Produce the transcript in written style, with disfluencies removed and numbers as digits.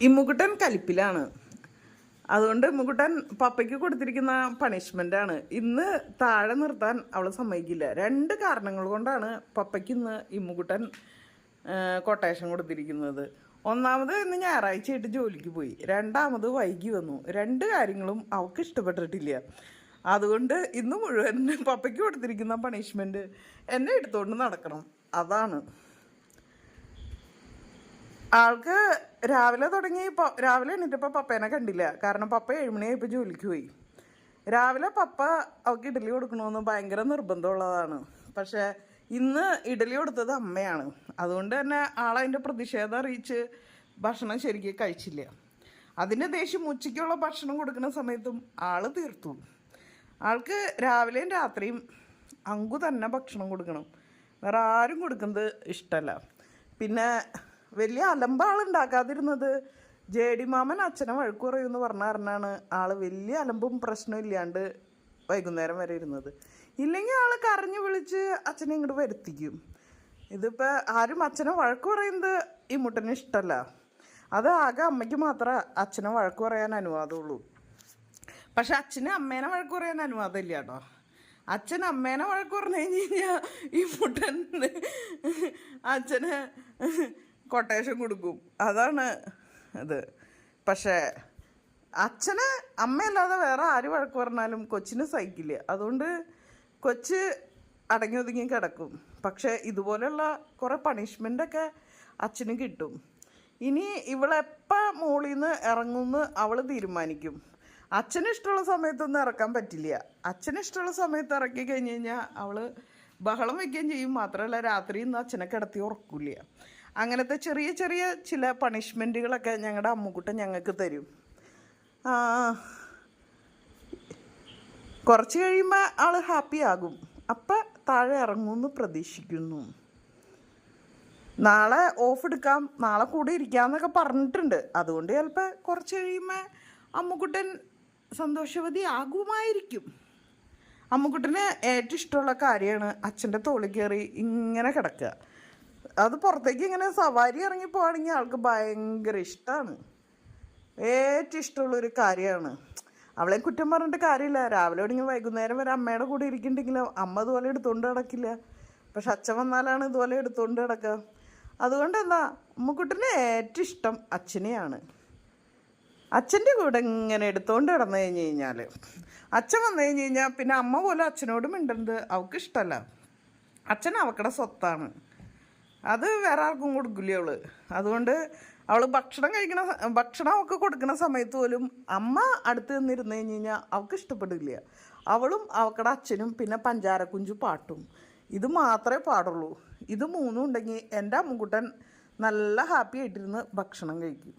ഇമ്മുകുട്ടൻ കലിപ്പിലാണ്. അതുകൊണ്ട് ഇമ്മുകുട്ടൻ പപ്പയ്ക്ക് കൊടുത്തിരിക്കുന്ന പണിഷ്മെൻ്റാണ്. ഇന്ന് താഴെ നിർത്താൻ അവൾ സമ്മതിക്കില്ല. 2 കാരണങ്ങൾ കൊണ്ടാണ് പപ്പയ്ക്ക് ഇന്ന് ഇമ്മുകുട്ടൻ കൊട്ടേഷൻ കൊടുത്തിരിക്കുന്നത്. ഒന്നാമത് ഇന്ന് ഞായറാഴ്ചയായിട്ട് ജോലിക്ക് പോയി, രണ്ടാമത് വൈകി വന്നു. 2 കാര്യങ്ങളും അവൾക്ക് ഇഷ്ടപ്പെട്ടിട്ടില്ല. അതുകൊണ്ട് ഇന്ന് മുഴുവൻ പപ്പയ്ക്ക് കൊടുത്തിരിക്കുന്ന പണിഷ്മെൻറ്റ് എന്നെ എടുത്തുകൊണ്ട് നടക്കണം. അതാണ് ആൾക്ക്. രാവിലെ തുടങ്ങി രാവിലെ എണീറ്റപ്പോൾ പപ്പേനെ കണ്ടില്ല. കാരണം പപ്പ 7 മണിയായപ്പോൾ ജോലിക്ക് പോയി. രാവിലെ പപ്പ അവൾക്ക് ഇഡ്ഡലി കൊടുക്കണമെന്ന് ഭയങ്കര നിർബന്ധമുള്ളതാണ്. പക്ഷേ ഇന്ന് ഇഡ്ഡലി കൊടുത്തത് അമ്മയാണ്. അതുകൊണ്ട് തന്നെ ആളതിൻ്റെ പ്രതിഷേധം അറിയിച്ച് ഭക്ഷണം ശരിക്കും കഴിച്ചില്ല. അതിൻ്റെ ദേഷ്യം ഉച്ചയ്ക്കുള്ള ഭക്ഷണം കൊടുക്കുന്ന സമയത്തും ആൾ തീർത്തു. ആൾക്ക് രാവിലെയും രാത്രിയും അങ്കു തന്നെ ഭക്ഷണം കൊടുക്കണം. വേറെ ആരും കൊടുക്കുന്നത് ഇഷ്ടമല്ല. പിന്നെ വലിയ അലമ്പ ആളുണ്ടാക്കാതിരുന്നത് ജേഡി മാമൻ അച്ഛനെ വഴക്ക് പറയുമെന്ന് പറഞ്ഞ കാരണമാണ് ആൾ വലിയ അലമ്പും പ്രശ്നവും ഇല്ലാണ്ട് വൈകുന്നേരം വരെ ഇരുന്നത്. ഇല്ലെങ്കിൽ ആൾ കരഞ്ഞു വിളിച്ച് അച്ഛനെ ഇങ്ങോട്ട് വരുത്തിക്കും. ഇതിപ്പോൾ ആരും അച്ഛനെ വഴക്ക് പറയുന്നത് ഈ മുട്ടന് ഇഷ്ടമല്ല. അത് ആകെ അമ്മയ്ക്ക് മാത്രമേ അച്ഛനെ വഴക്ക് പറയാൻ അനുവാദമുള്ളൂ. പക്ഷെ അച്ഛന് അമ്മേനെ വഴക്ക് പറയാൻ അനുവാദമില്ല കേട്ടോ. അച്ഛൻ അമ്മേനെ വഴക്ക് പറഞ്ഞു കഴിഞ്ഞാൽ ഈ മുട്ടൻ അച്ഛന് കൊട്ടേഷൻ കൊടുക്കും. അതാണ് ഇത്. പക്ഷേ അച്ഛന് അമ്മയല്ലാതെ വേറെ ആര് വഴക്ക് പറഞ്ഞാലും കൊച്ചിന് സഹിക്കില്ല. അതുകൊണ്ട് കൊച്ച് അടങ്ങി ഒതുങ്ങി കിടക്കും. പക്ഷേ ഇതുപോലെയുള്ള കുറേ പണിഷ്മെൻ്റൊക്കെ അച്ഛന് കിട്ടും. ഇനി ഇവളെപ്പോൾ മുകളിൽ നിന്ന് ഇറങ്ങുമെന്ന് അവൾ തീരുമാനിക്കും. അച്ഛന് ഇഷ്ടമുള്ള സമയത്തൊന്നും ഇറക്കാൻ പറ്റില്ല. അച്ഛന് ഇഷ്ടമുള്ള സമയത്ത് ഇറക്കി കഴിഞ്ഞ് കഴിഞ്ഞാൽ അവൾ ബഹളം വയ്ക്കുകയും ചെയ്യും. മാത്രമല്ല രാത്രി ഇന്ന് അച്ഛനെ കിടത്തി ഉറക്കില്ല. അങ്ങനത്തെ ചെറിയ ചെറിയ ചില പണിഷ്മെൻറ്റുകളൊക്കെ ഞങ്ങളുടെ അമ്മുക്കുട്ടൻ ഞങ്ങൾക്ക് തരും. കുറച്ച് കഴിയുമ്പോൾ ആൾ ഹാപ്പി ആകും. അപ്പം താഴെ ഇറങ്ങുമെന്ന് പ്രതീക്ഷിക്കുന്നു. നാളെ ഓഫ് എടുക്കാം, നാളെ കൂടെ ഇരിക്കാമെന്നൊക്കെ പറഞ്ഞിട്ടുണ്ട്. അതുകൊണ്ട് ചിലപ്പോൾ കുറച്ച് കഴിയുമ്പോൾ അമ്മുക്കുട്ടൻ സന്തോഷവതി ആകുമായിരിക്കും. അമ്മുക്കുട്ടന് ഏറ്റവും ഇഷ്ടമുള്ള കാര്യമാണ് അച്ഛൻ്റെ തോളിൽ കയറി ഇങ്ങനെ കിടക്കുക. അത് പുറത്തേക്ക് ഇങ്ങനെ സവാരി ഇറങ്ങി പോവുകയാണെങ്കിൽ ആൾക്ക് ഭയങ്കര ഇഷ്ടമാണ്. ഏറ്റവും ഇഷ്ടമുള്ളൊരു കാര്യമാണ്. അവളെ കുറ്റം പറഞ്ഞിട്ട് കാര്യമില്ല. രാവിലെ തുടങ്ങി വൈകുന്നേരം വരെ അമ്മയുടെ കൂടെ ഇരിക്കുന്നുണ്ടെങ്കിലും അമ്മ ഇതുപോലെ എടുത്തുകൊണ്ട് കിടക്കില്ല. പക്ഷെ അച്ഛൻ വന്നാലാണ് ഇതുപോലെ എടുത്തുകൊണ്ട് കിടക്കുക. അതുകൊണ്ട് എന്താ അമ്മുക്കുട്ടന് ഏറ്റവും ഇഷ്ടം അച്ഛനെയാണ്. അച്ഛൻ്റെ കൂടെ ഇങ്ങനെ എടുത്തുകൊണ്ട് കിടന്നു കഴിഞ്ഞ് കഴിഞ്ഞാൽ അച്ഛൻ വന്നു കഴിഞ്ഞ് കഴിഞ്ഞാൽ പിന്നെ അമ്മ പോലെ അച്ഛനോട് മിണ്ടുന്നത് അവൾക്ക് ഇഷ്ടമല്ല. അച്ഛൻ അവക്കടെ സ്വത്താണ്. അത് വേറെ ആർക്കും കൊടുക്കില്ല അവൾ. അതുകൊണ്ട് അവൾ ഭക്ഷണം അവൾക്ക് കൊടുക്കുന്ന സമയത്ത് പോലും അമ്മ അടുത്ത് നിന്നിരുന്ന് കഴിഞ്ഞ് കഴിഞ്ഞാൽ അവൾക്ക് ഇഷ്ടപ്പെടില്ല. അവളും അവക്കടെ അച്ഛനും പിന്നെ പഞ്ചാരക്കുഞ്ചു പാട്ടും ഇത് മാത്രമേ പാടുള്ളൂ. ഇത് 3 ഉണ്ടെങ്കിൽ എൻ്റെ അമ്മുക്കുട്ടൻ നല്ല ഹാപ്പി ആയിട്ടിരുന്ന് ഭക്ഷണം കഴിക്കും.